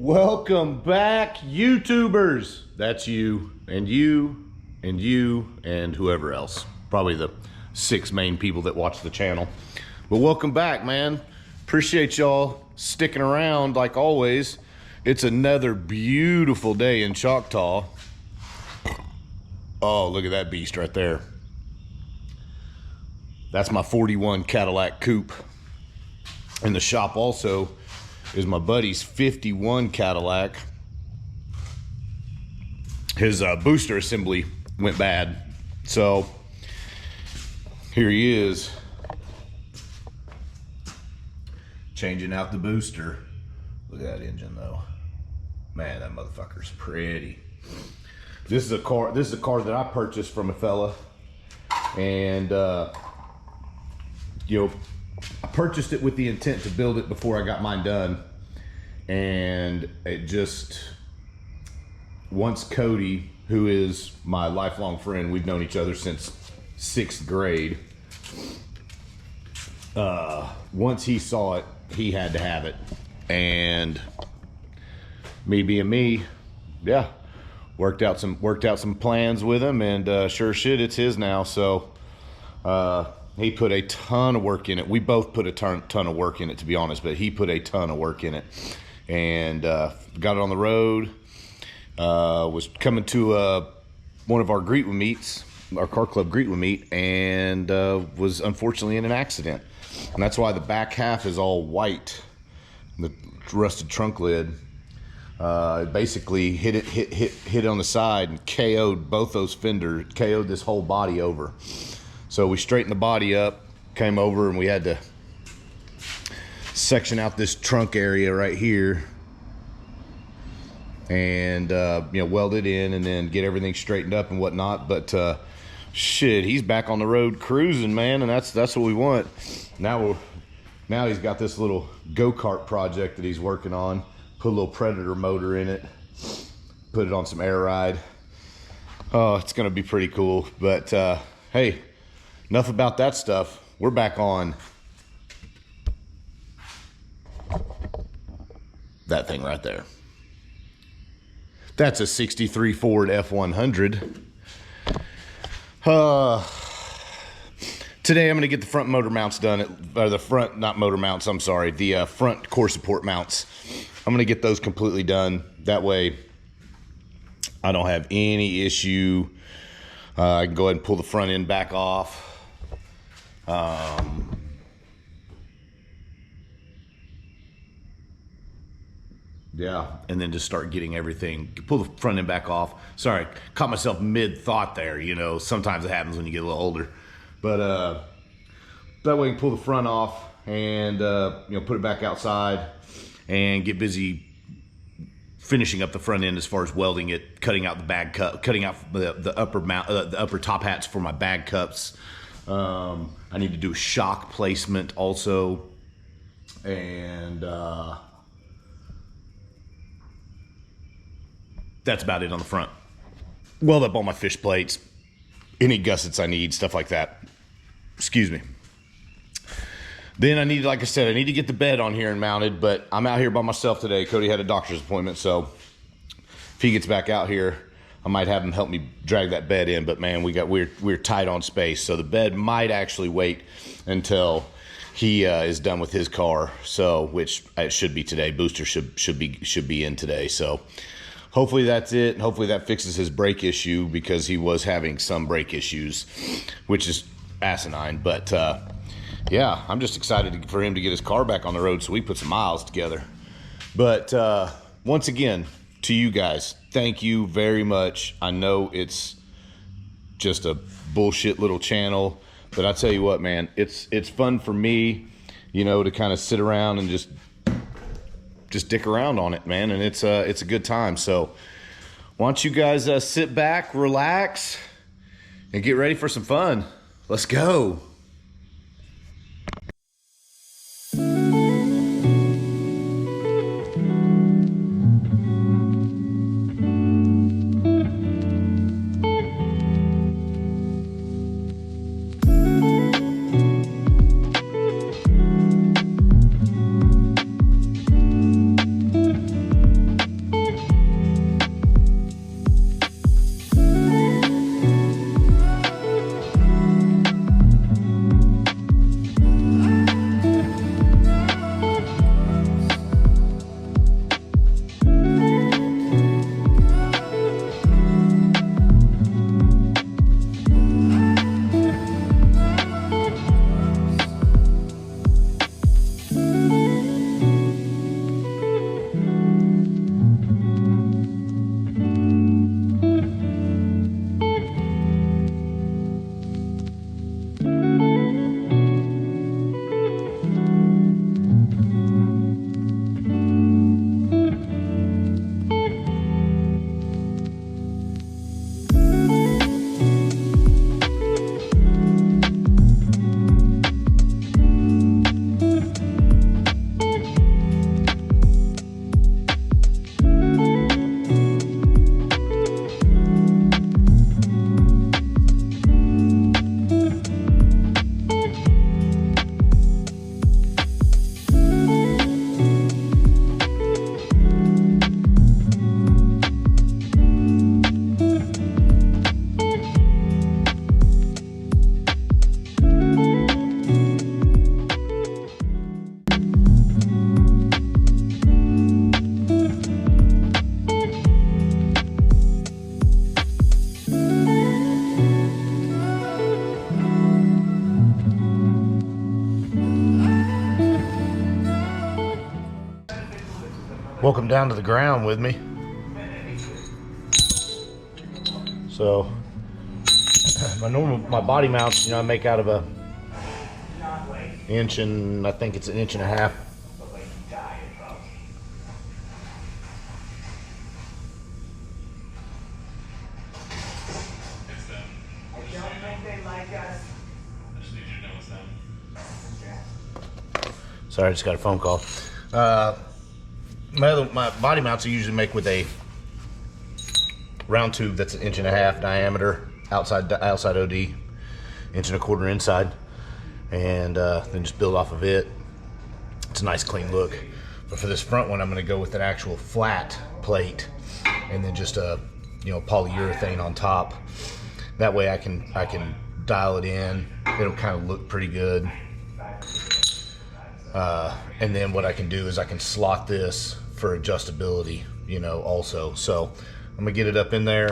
Welcome back, YouTubers. That's you and you and you and whoever else. Probably the 6 main people that watch the channel. But welcome back, man. Appreciate y'all sticking around like always. It's another beautiful day in Choctaw. Oh, look at that beast right there. That's my 41 Cadillac Coupe. In the shop also is my buddy's 51 Cadillac. His booster assembly went bad, so here he is changing out the booster. Look at that engine though, man. That motherfucker's pretty. This is a car that I purchased from a fella, and I purchased it with the intent to build it before I got mine done, and it just, once Cody, who is my lifelong friend, we've known each other since 6th grade, once he saw it, he had to have it. And me being me, yeah, worked out some plans with him, and sure shit, it's his now. So he put a ton of work in it. We both put a ton of work in it, to be honest, but he put a ton of work in it, and got it on the road. Was coming to one of our greet with meets, our car club greet with meet, and was unfortunately in an accident. And that's why the back half is all white, the rusted trunk lid. Basically hit it on the side and KO'd both those fenders, KO'd this whole body over. So we straightened the body up, came over, and we had to section out this trunk area right here, and weld it in, and then get everything straightened up and whatnot. But shit, he's back on the road cruising, man, and that's what we want. Now he's got this little go-kart project that he's working on. Put a little Predator motor in it, put it on some air ride. Oh, it's gonna be pretty cool. But hey, enough about that stuff. We're back on that thing right there. That's a 63 Ford F100. Today I'm going to get the front motor mounts done. The front core support mounts. I'm going to get those completely done. That way I don't have any issue. I can go ahead and pull the front end back off. Yeah, and then just start getting everything, pull the front end back off. Sorry, caught myself mid-thought there, sometimes it happens when you get a little older. But that way you can pull the front off and put it back outside and get busy finishing up the front end as far as welding it, cutting out the bag cup, cutting out the upper top hats for my bag cups. I need to do a shock placement also, and that's about it on the front. Weld up all my fish plates, any gussets I need, stuff like that. Excuse me. Then I need, like I said, I need to get the bed on here and mounted, but I'm out here by myself today. Cody had a doctor's appointment, so if he gets back out here, I might have him help me drag that bed in. But man, we're tight on space, so the bed might actually wait until he is done with his car. So, which it should be today. Booster should be in today. So hopefully that's it. And hopefully that fixes his brake issue, because he was having some brake issues, which is asinine. But yeah, I'm just excited for him to get his car back on the road so we put some miles together. But once again, to you guys, thank you very much. I know it's just a bullshit little channel, but I tell you what, man, it's fun for me, to kind of sit around and just dick around on it, man, and it's a good time. So why don't you guys sit back, relax, and get ready for some fun. Let's go. Welcome down to the ground with me. So my body mounts, you know, I make out of a inch and I think it's an inch and a half. Sorry, I just got a phone call. My body mounts I usually make with a round tube that's an inch and a half diameter, outside OD, inch and a quarter inside, and then just build off of it. It's a nice clean look. But for this front one, I'm going to go with an actual flat plate, and then just a polyurethane on top. That way I can dial it in. It'll kind of look pretty good. And then what I can do is I can slot this for adjustability, also. So I'm gonna get it up in there,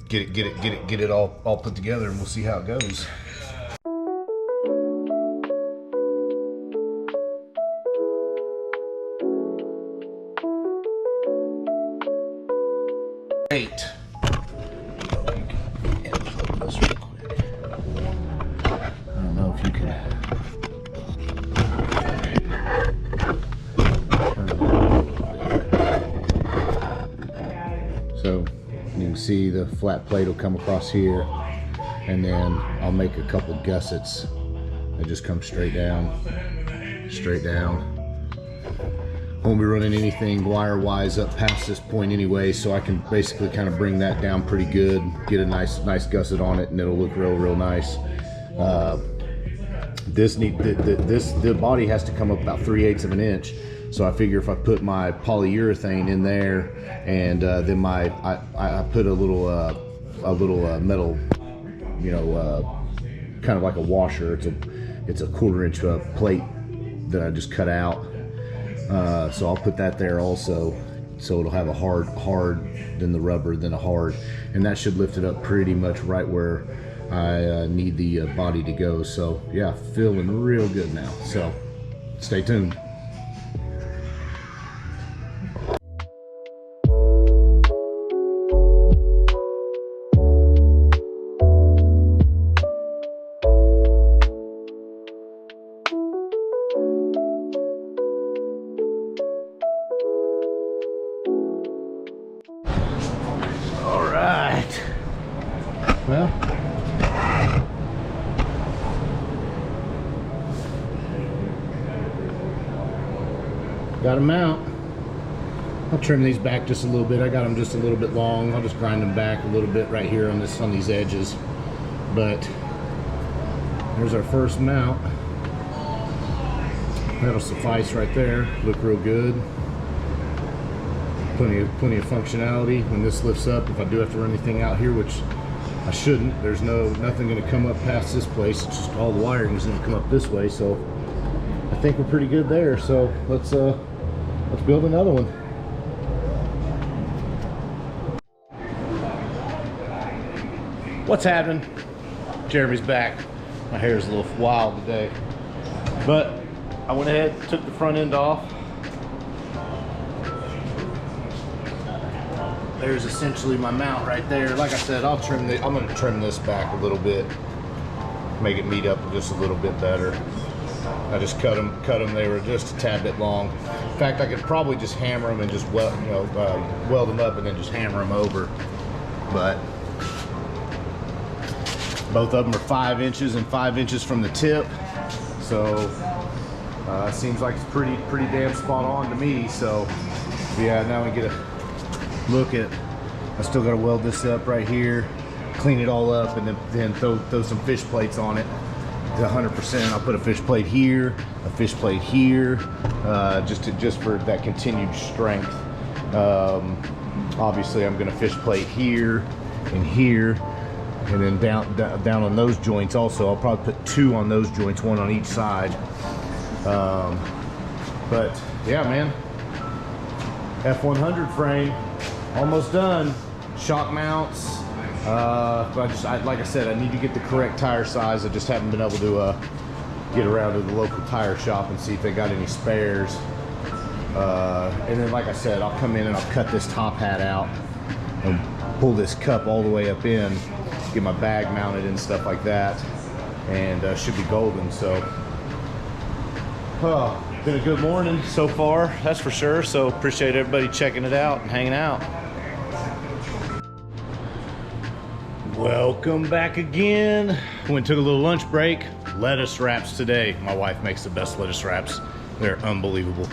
get it all put together, and we'll see how it goes. Great. I don't know if you can. So you can see the flat plate will come across here, and then I'll make a couple gussets that just come straight down. Won't be running anything wire wise up past this point anyway, so I can basically kind of bring that down pretty good, get a nice gusset on it, and it'll look real nice. The body has to come up about 3/8 of an inch. So I figure if I put my polyurethane in there, and then I put a little metal, kind of like a washer. It's a 1/4 inch plate that I just cut out. So I'll put that there also. So it'll have a hard, then the rubber, then a hard, and that should lift it up pretty much right where I need the body to go. So yeah, feeling real good now. So stay tuned. Well, got them out. I'll trim these back just a little bit. I got them just a little bit long. I'll just grind them back a little bit right here on these edges. But there's our first mount. That'll suffice right there. Look real good. Plenty of functionality. When this lifts up, if I do have to run anything out here, which I shouldn't, there's nothing going to come up past this place. It's just all the wiring is going to come up this way. So I think we're pretty good there. So let's build another one. What's happening? Jeremy's back. My hair is a little wild today, but I went ahead, took the front end off. There's essentially my mount right there. Like I said, I'm going to trim this back a little bit, make it meet up just a little bit better. I just cut them. They were just a tad bit long. In fact, I could probably just hammer them and just weld them up and then just hammer them over. But both of them are 5 inches and 5 inches from the tip, so it seems like it's pretty damn spot on to me. So yeah, now we get a look at, I still got to weld this up right here, clean it all up, and then throw some fish plates on it to 100%. I'll put a fish plate here, a fish plate here, just for that continued strength. Obviously I'm going to fish plate here and here, and then down on those joints also. I'll probably put 2 on those joints, 1 on each side. But yeah, man, f100 frame. Almost done. Shock mounts. But like I said, I need to get the correct tire size. I just haven't been able to get around to the local tire shop and see if they got any spares. And then, like I said, I'll come in and I'll cut this top hat out and pull this cup all the way up in, get my bag mounted and stuff like that, and should be golden. So, been a good morning so far, that's for sure. So appreciate everybody checking it out and hanging out. Welcome back again. Went and took a little lunch break. Lettuce wraps today. My wife makes the best lettuce wraps. They're unbelievable.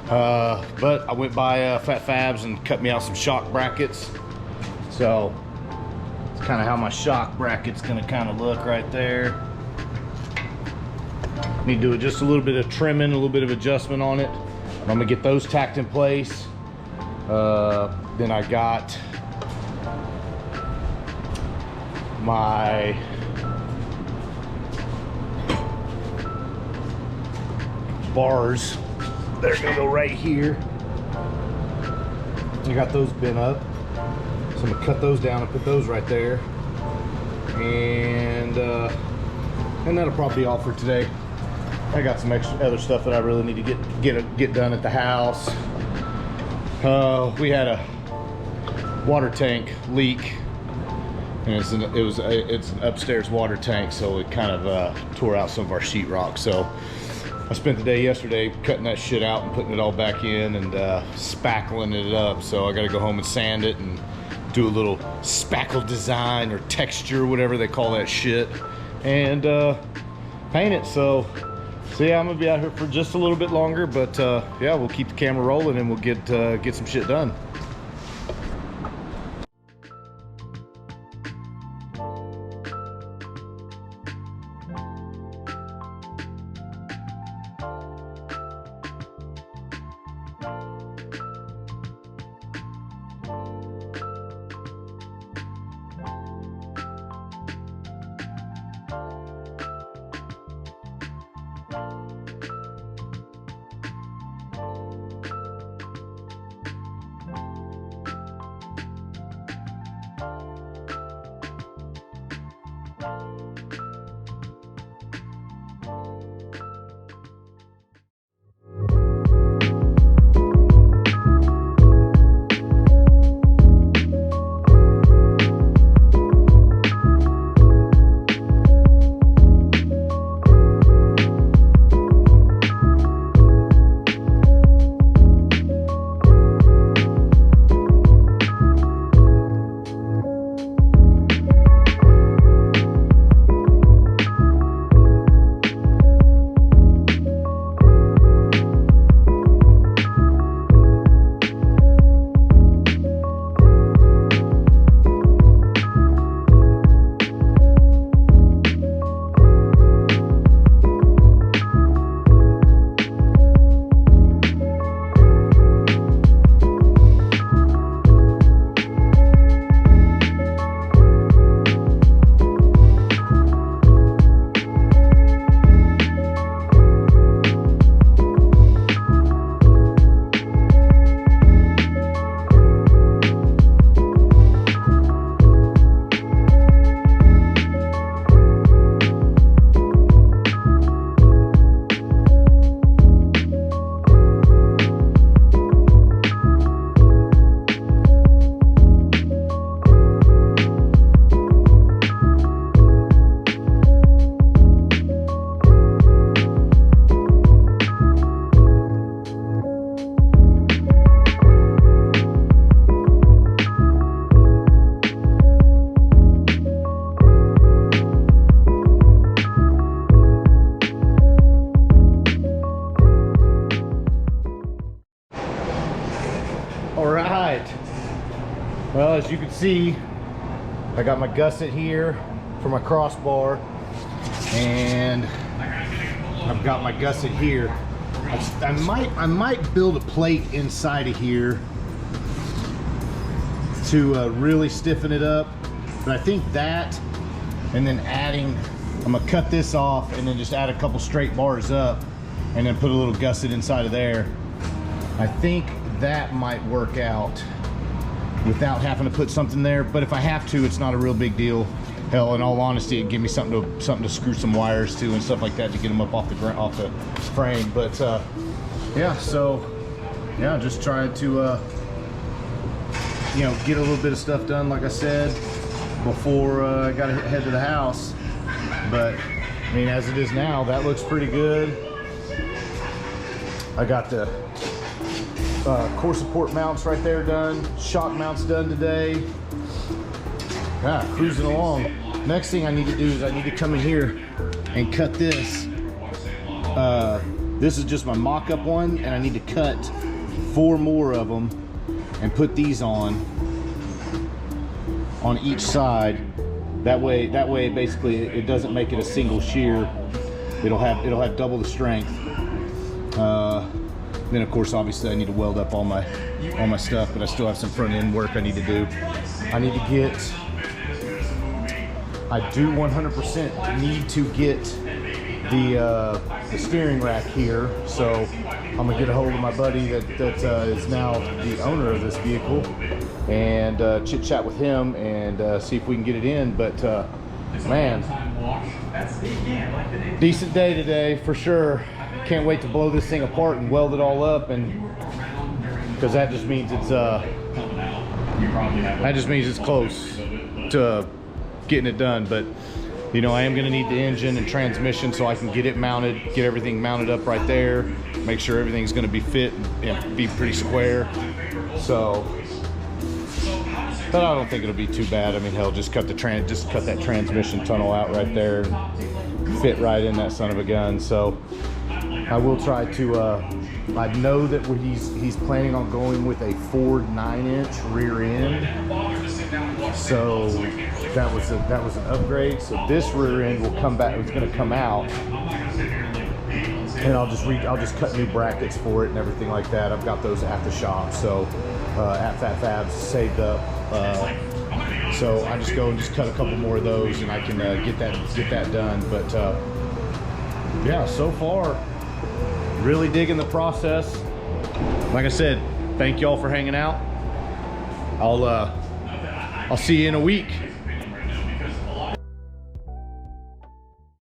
But I went by Fat Fabs and cut me out some shock brackets. So it's kind of how my shock bracket's gonna kind of look right there. Need to do just a little bit of trimming, a little bit of adjustment on it. I'm gonna get those tacked in place. Then I got my bars. They're gonna go right here. I got those bent up, so I'm gonna cut those down and put those right there, and that'll probably be all for today. I got some extra other stuff that I really need to get done at the house. We had a water tank leak, and it's an upstairs water tank, so it kind of tore out some of our sheetrock. So I spent the day yesterday cutting that shit out and putting it all back in and spackling it up. So I got to go home and sand it and do a little spackle design or texture, whatever they call that shit, and paint it. So yeah, I'm gonna be out here for just a little bit longer, but yeah, we'll keep the camera rolling and we'll get some shit done. Well, as you can see, I got my gusset here for my crossbar, and I've got my gusset here. I might build a plate inside of here to really stiffen it up, but I think that, and then I'm gonna cut this off and then just add a couple straight bars up and then put a little gusset inside of there. I think that might work out without having to put something there, but if I have to, it's not a real big deal. Hell, in all honesty, it'd give me something to screw some wires to and stuff like that to get them up off the frame. But yeah, so yeah, just trying to you know, get a little bit of stuff done, like I said, before I got to head to the house. But I mean, as it is now, that looks pretty good. I got the core support mounts right there done, shock mounts done today. Yeah, cruising along. Next thing I need to do is I need to come in here and cut this. This is just my mock-up one, and I need to cut 4 more of them and put these on each side. That way basically it doesn't make it a single shear. It'll have double the strength. Then of course, obviously I need to weld up all my stuff, but I still have some front end work I need to do. I do 100% need to get the steering rack here, so I'm gonna get a hold of my buddy that is now the owner of this vehicle and chit chat with him and see if we can get it in. But man, decent day today for sure. Can't wait to blow this thing apart and weld it all up, and because that just means it's close to getting it done. But you know, I am going to need the engine and transmission so I can get it mounted, get everything mounted up right there, make sure everything's going to be fit and be pretty square. So, but I don't think it'll be too bad. I mean, hell, just cut that transmission tunnel out right there and fit right in that son of a gun. So I will try to I know that he's planning on going with a Ford 9-inch rear end, so that was an upgrade. So this rear end will come back. It's going to come out, and I'll just cut new brackets for it and everything like that. I've got those at the shop, so at Fat Fabs saved up. So I just go and just cut a couple more of those, and I can get that done. But yeah, so far, really digging the process. Like I said, thank y'all for hanging out. I'll see you in a week.